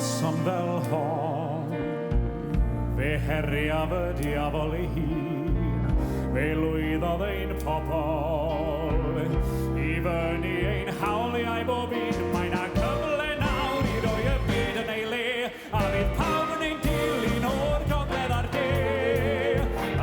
noson fel hon. Fe heriaf y diafol ei hun, fe lwyddodd ein pobol. I fyny ein hawliau bob un, mae na cyfle nawr i roi y byd yn ei le, a fydd pawb yn ein dilyn o'r gogledd a'r de.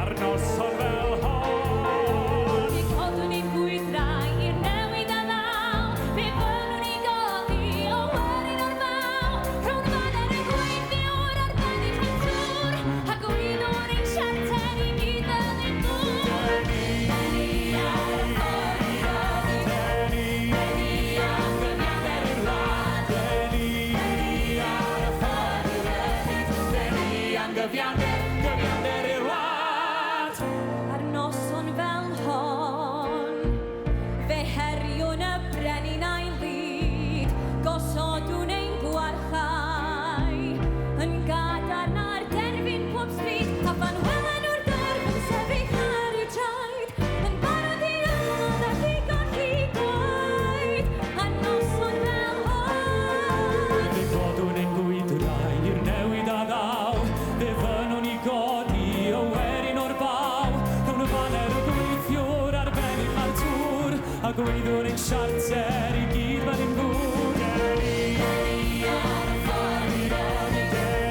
Ar noson fel hon. Fe codwn ni'n gwydrau i'r newid a ddaw, fe fyddwn ni godi o werin o'r faw. Rhwng faner y gweithiwr a'r benni pentwr, a gwyddwn ni'n siarter i gyd fel ein dŵr. Deni ar y ffordd i rydyn, deni am gyfiawnder i'r wlad. Deni ar y ffordd i rydyn, deni am gyfiawnder i'r wlad. ar noson fel hon, fe heriwn y brenin a'i lid, gosodwn ein gwarchau, yn gadarn ar derfyn pob stryd, a fan welen o'r dorf yn sefyll ar ei traed, yn barod i anodd a ddigon gwaed, ar noson fel hon. Fe godwn ein gwydrau i'r newid a ddaw, fe fynnwn ni godi o werin o'r baw. Rhwng y faner y gweithiwr ar benni pentwr, a gwyddwn ein siarter i gyd fel ein gŵr. Deni ar y ffordd i rydyn,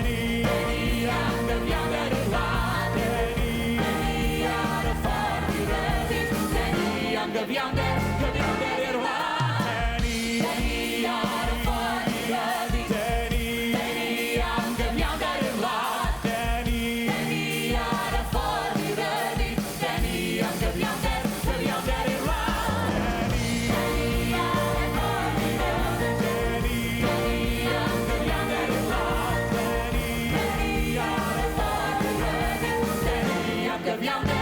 deni am gyfiawnder i'r wlad. deni ar y ffordd i rydyn, deni am gyfiawnder i'r wlad. Deni ar y ffordd i rydyn, deni am gyfiawnder i'r wlad. deni ar y ffordd i rydyn, deni am gyfiawnder i'r wlad. deni ar y ffordd i rydyn, deni am gyfiawnder i'r wlad. deni ar y ffordd i rydyn, am gyfiawnder